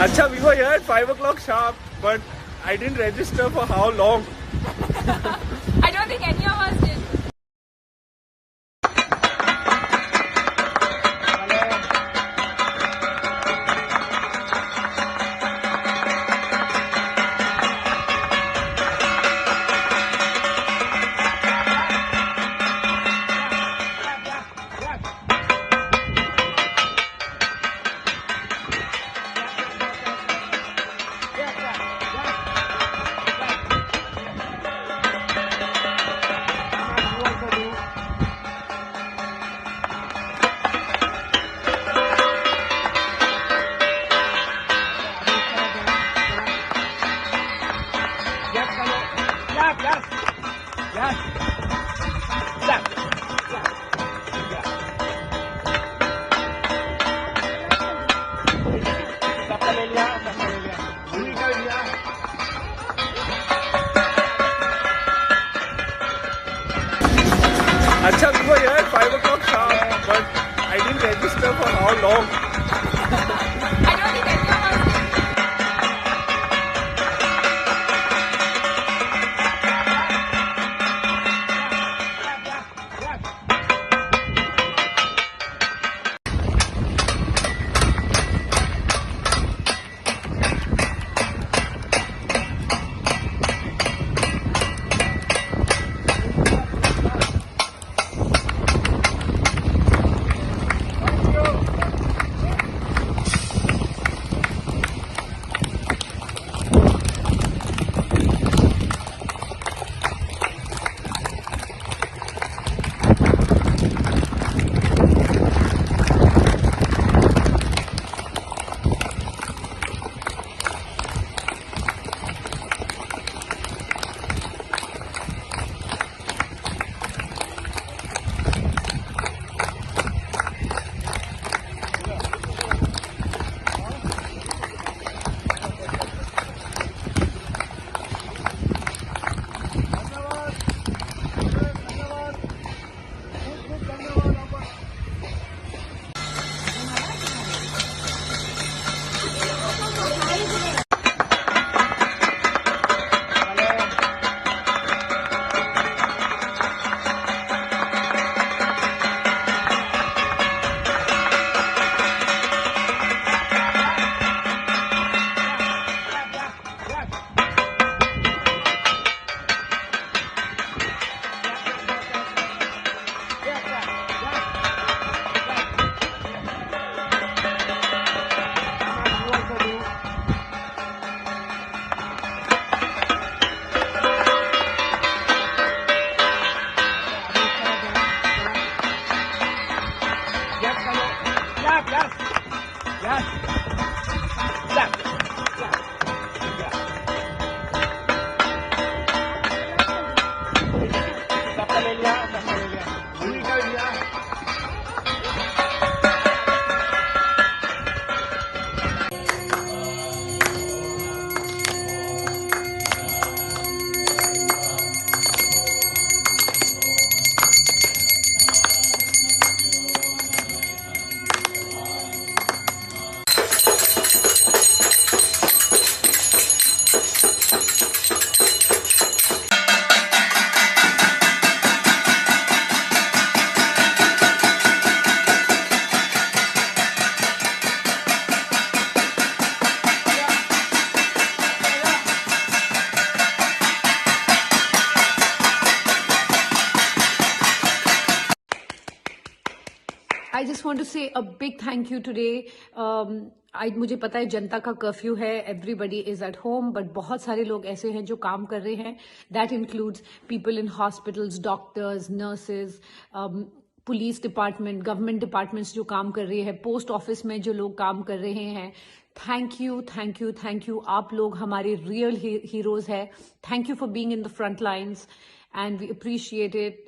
Acha, we were here at 5 o'clock sharp, but I didn't register for how long. I don't think any of us did. Acha, we were here at 5 o'clock sharp, but I didn't register for how long. I don't think any of us did. I just want to say a big thank you today. मुझे पता है जनता का curfew है, everybody is at home, but बहुत सारे लोग ऐसे हैं जो काम कर रहे हैं. That includes people in hospitals, doctors, nurses, police department, government departments जो काम कर रही है, पोस्ट ऑफिस में जो लोग काम कर रहे हैं. Thank you, thank you, thank you. आप लोग हमारे रियल हीरोज है. Thank you for being in the front lines and we appreciate it.